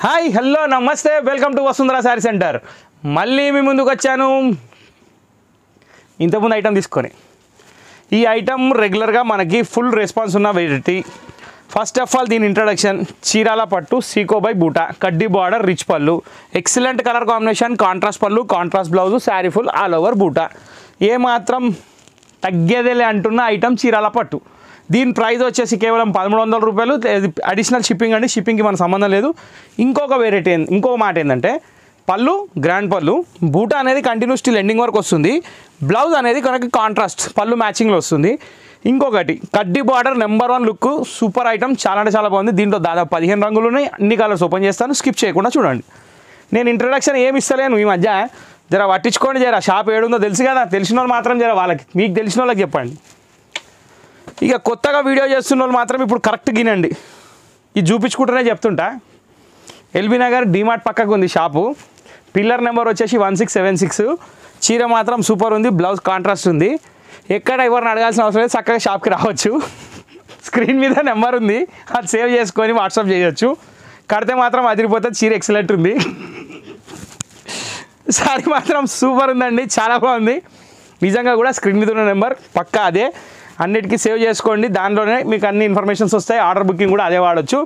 Hi hello నమస్తే welcome to Vasundhara sari centre. మళ్ళీ మీ ముందుకు వచ్చాను ఇంతకుముందు ఐటమ్ తీసుకొని. ఈ ఐటమ్ రెగ్యులర్గా మనకి ఫుల్ రెస్పాన్స్ ఉన్న వెరైటీ. ఫస్ట్ ఆఫ్ ఆల్ దీని ఇంట్రడక్షన్ చీరాల పట్టు సీకో బై బూటా, కడ్డీ బార్డర్, రిచ్ పళ్ళు, ఎక్సలెంట్ కలర్ కాంబినేషన్, కాంట్రాస్ట్ పళ్ళు, contrast blouse, sari full all over బూటా. ఏమాత్రం తగ్గేదేలే అంటున్న ఐటమ్ చీరాల పట్టు. దీని ప్రైస్ వచ్చేసి కేవలం 1300 రూపాయలు. అడిషనల్ షిప్పింగ్ అండి, షిప్పింగ్కి మన సంబంధం లేదు. ఇంకొక వెరైటీ ఇంకొక మాట ఏంటంటే పళ్ళు గ్రాండ్ పళ్ళు, బూటా అనేది కంటిన్యూ స్టిల్ ఎండింగ్ వరకు వస్తుంది. బ్లౌజ్ అనేది మనకి కాంట్రాస్ట్ పళ్ళు మ్యాచింగ్లో వస్తుంది. ఇంకొకటి కడ్డీ border number 1 look, super item, చాలా అంటే చాలా బాగుంది. దీంట్లో దాదాపు 15 రంగులు ఉన్నాయి. అన్ని కలర్స్ ఓపెన్ చేస్తాను, స్కిప్ చేయకుండా చూడండి. నేను ఇంట్రడక్షన్ ఏమి ఇస్తలేను ఈ మధ్య, జర పట్టించుకోండి. జర షాప్ ఏడుందో తెలుసు కదా, తెలిసిన వాళ్ళు మాత్రం జర వాళ్ళకి మీకు తెలిసిన వాళ్ళకి చెప్పండి. ఇక కొత్తగా వీడియో చేస్తున్న వాళ్ళు మాత్రం ఇప్పుడు కరెక్ట్ గినండి. ఇది చూపించుకుంటూనే చెప్తుంటా. ఎల్బీ నగర్ డిమార్ట్ పక్కకు ఉంది షాపు. పిల్లర్ నెంబర్ వచ్చేసి 1676. చీర మాత్రం సూపర్ ఉంది, బ్లౌజ్ కాంట్రాస్ట్ ఉంది. ఎక్కడ ఎవరిని అడగాల్సిన అవసరం లేదు, చక్కగా షాప్కి రావచ్చు. స్క్రీన్ మీద నెంబర్ ఉంది, అది సేవ్ చేసుకొని వాట్సాప్ చేయొచ్చు. కడితే మాత్రం అదిరిపోతుంది. చీర ఎక్సలెంట్ ఉంది, సారీ మాత్రం సూపర్ ఉందండి, చాలా బాగుంది. నిజంగా కూడా స్క్రీన్ మీద ఉన్న నెంబర్ పక్కా అదే. అన్నిటికీ సేవ్ చేసుకోండి, దాంట్లోనే మీకు అన్ని ఇన్ఫర్మేషన్స్ వస్తాయి. ఆర్డర్ బుకింగ్ కూడా అదే వాడచ్చు,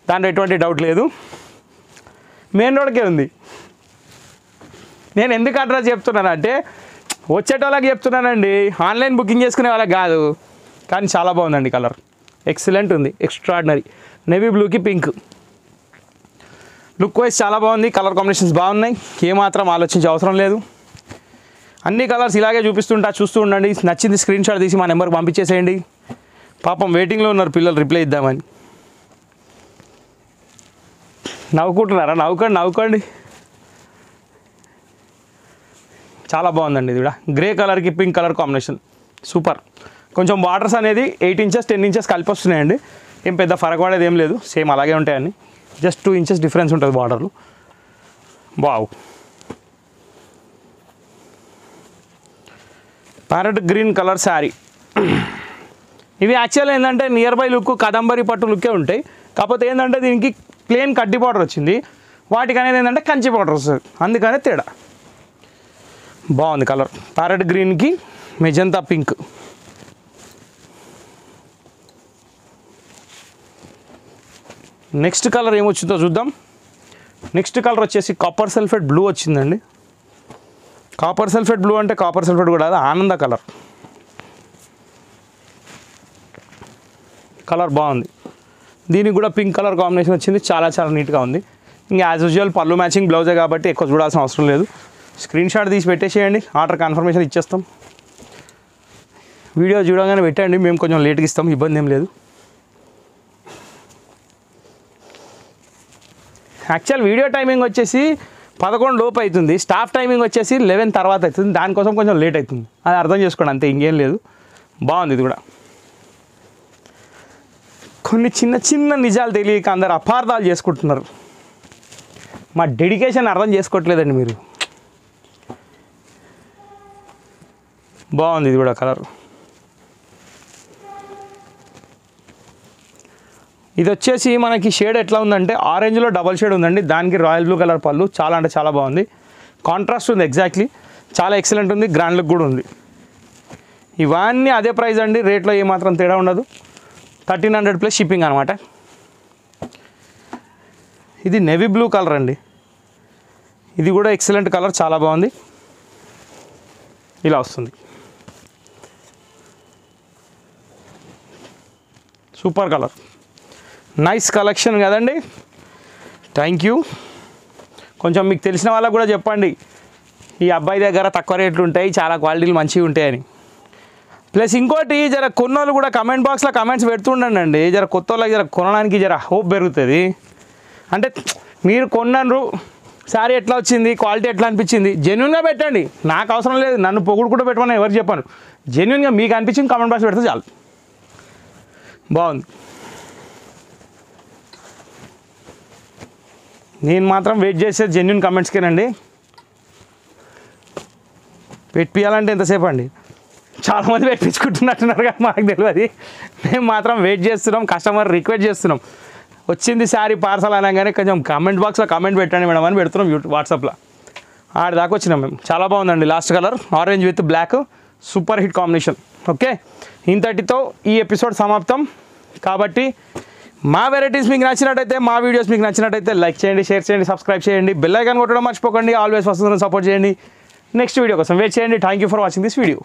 దాంట్లో ఎటువంటి డౌట్ లేదు. మెయిన్ రోడ్కే ఉంది. నేను ఎందుకు అడ్రస్ చెప్తున్నానంటే వచ్చేటోళ్ళకి చెప్తున్నానండి, ఆన్లైన్ బుకింగ్ చేసుకునే వాళ్ళకి కాదు. కానీ చాలా బాగుందండి, కలర్ ఎక్సలెంట్ ఉంది, ఎక్స్ట్రాడినరీ. నేవీ బ్లూకి పింక్ లుక్ వైజ్ చాలా బాగుంది. కలర్ కాంబినేషన్స్ బాగున్నాయి, ఏమాత్రం ఆలోచించే అవసరం లేదు. అన్ని కలర్స్ ఇలాగే చూపిస్తుంటా, చూస్తూ ఉండండి. నచ్చింది స్క్రీన్ షాట్ తీసి మా నెంబర్కి పంపించేసేయండి. పాపం వెయిటింగ్లో ఉన్నారు పిల్లలు, రిప్లై ఇద్దామని. నవ్వుకుంటున్నారా? నవ్వుకోండి. చాలా బాగుందండి. ఇది కూడా గ్రే కలర్కి పింక్ కలర్ కాంబినేషన్ సూపర్. కొంచెం బార్డర్స్ అనేది 8 ఇంచెస్ 10 ఇంచెస్ కలిపి వస్తున్నాయండి. ఏం పెద్ద ఫరక్ పడేది ఏం లేదు, సేమ్ అలాగే ఉంటాయండి. జస్ట్ 2 ఇంచెస్ డిఫరెన్స్ ఉంటుంది బార్డర్లు. Wow, parrot green colour sari. ఇవి యాక్చువల్ ఏంటంటే నియర్ బై లుక్ కదంబరి పట్టు లుక్కే ఉంటాయి. కాకపోతే ఏంటంటే దీనికి ప్లెయిన్ కడ్డీ బార్డర్ వచ్చింది, వాటికి అనేది ఏంటంటే కంచి బార్డర్ వస్తుంది, అందుకనే తేడా. బాగుంది కలర్, ప్యారెట్ గ్రీన్కి మెజంతా పింక్. నెక్స్ట్ కలర్ ఏమొచ్చిందో చూద్దాం. నెక్స్ట్ కలర్ వచ్చేసి కాపర్ సల్ఫేట్ బ్లూ వచ్చిందండి. కాపర్ సల్ఫేట్ బ్లూ అంటే కాపర్ సల్ఫేట్ కూడా అది ఆనంద కలర్. కలర్ బాగుంది. దీనికి కూడా పింక్ కలర్ కాంబినేషన్ వచ్చింది, చాలా చాలా నీట్గా ఉంది. ఇంకా యాజ్ యూజువల్ పళ్ళు మ్యాచింగ్ బ్లౌజే కాబట్టి ఎక్కువ చూడాల్సిన అవసరం లేదు. స్క్రీన్ షాట్ తీసి పెట్టేసేయండి, ఆర్డర్ కన్ఫర్మేషన్ ఇచ్చేస్తాం. వీడియో చూడగానే పెట్టండి, మేము కొంచెం లేట్గా ఇస్తాం, ఇబ్బంది ఏం లేదు. యాక్చువల్ వీడియో టైమింగ్ వచ్చేసి 11 లోపు అవుతుంది, స్టాఫ్ టైమింగ్ వచ్చేసి 11 తర్వాత అవుతుంది. దానికోసం కొంచెం లేట్ అవుతుంది, అది అర్థం చేసుకోండి, అంతే, ఇంకేం లేదు. బాగుంది ఇది కూడా. కొన్ని చిన్న చిన్న నిజాలు తెలియక అందరు అపార్థాలు చేసుకుంటున్నారు. మా డెడికేషన్ అర్థం చేసుకోవట్లేదండి మీరు. బాగుంది ఇది కూడా కలర్. ఇది వచ్చేసి మనకి షేడ్ ఎట్లా ఉందంటే ఆరెంజ్లో డబల్ షేడ్ ఉందండి. దానికి రాయల్ బ్లూ కలర్ పళ్ళు, చాలా అంటే చాలా బాగుంది. కాంట్రాస్ట్ ఉంది ఎగ్జాక్ట్లీ, చాలా ఎక్సలెంట్ ఉంది. గ్రాండ్ లుక్ కూడా ఉంది. ఇవన్నీ అదే ప్రైస్ అండి, రేట్లో ఏమాత్రం తేడా ఉండదు. 1300 ప్లస్ షిప్పింగ్ అనమాట. ఇది నేవీ బ్లూ కలర్ అండి. ఇది కూడా ఎక్సలెంట్ కలర్, చాలా బాగుంది. ఇలా వస్తుంది, సూపర్ కలర్, నైస్ కలెక్షన్ కదండి. Thank you. కొంచెం మీకు తెలిసిన వాళ్ళకు కూడా చెప్పండి, ఈ అబ్బాయి దగ్గర తక్కువ రేట్లు ఉంటాయి, చాలా క్వాలిటీలు మంచిగా ఉంటాయని. ప్లస్ ఇంకోటి, జర కొన్నోళ్ళు కూడా కమెంట్ బాక్స్లో కమెంట్స్ పెడుతుండండి అండి. జర కొత్త వాళ్ళకి జర కొనడానికి జర హోప్ పెరుగుతుంది. అంటే మీరు కొన్నారు, శారీ ఎట్లా వచ్చింది, క్వాలిటీ ఎట్లా అనిపించింది, జెన్యున్గా పెట్టండి. నాకు అవసరం లేదు, నన్ను పొగుడు కూడా పెట్టమని ఎవరు చెప్పాను. జెన్యున్గా మీకు అనిపించింది కమెంట్ బాక్స్ పెడితే చాలు. బాగుంది. నేను మాత్రం వెయిట్ చేసేది జెన్యున్ కమెంట్స్కేనండి. పెట్టియాలంటే ఎంతసేపు అండి, చాలామంది పెట్టించుకుంటున్నట్టున్నారు కానీ మాకు తెలియదు. మేము మాత్రం వెయిట్ చేస్తున్నాం, కస్టమర్ రిక్వెస్ట్ చేస్తున్నాం. వచ్చింది శారీ పార్సల్ అనగానే కొంచెం కామెంట్ బాక్స్లో కామెంట్ పెట్టండి మేడం అని పెడుతున్నాం వాట్సాప్లో. ఆడి దాకా వచ్చినాం మేము. చాలా బాగుందండి. Last colour orange with black, super hit combination. Okay, ఇంతటితో ఈ ఎపిసోడ్ సమాప్తం. కాబట్టి మా వెరైటీస్ మీకు నచ్చినట్టయితే, మా వీడియోస్ మీకు నచ్చినట్టయితే లైక్ చేయండి, షేర్ చేయండి, సబ్స్క్రైబ్ చేయండి, బెల్ ఐకాన్ కొట్టడం మర్చిపోకండి. ఆల్వేస్ వస్తుందని సపోర్ట్ చేయండి. నెక్స్ట్ వీడియో కోసం వెయిట్ చేయండి. Thank you for watching this video.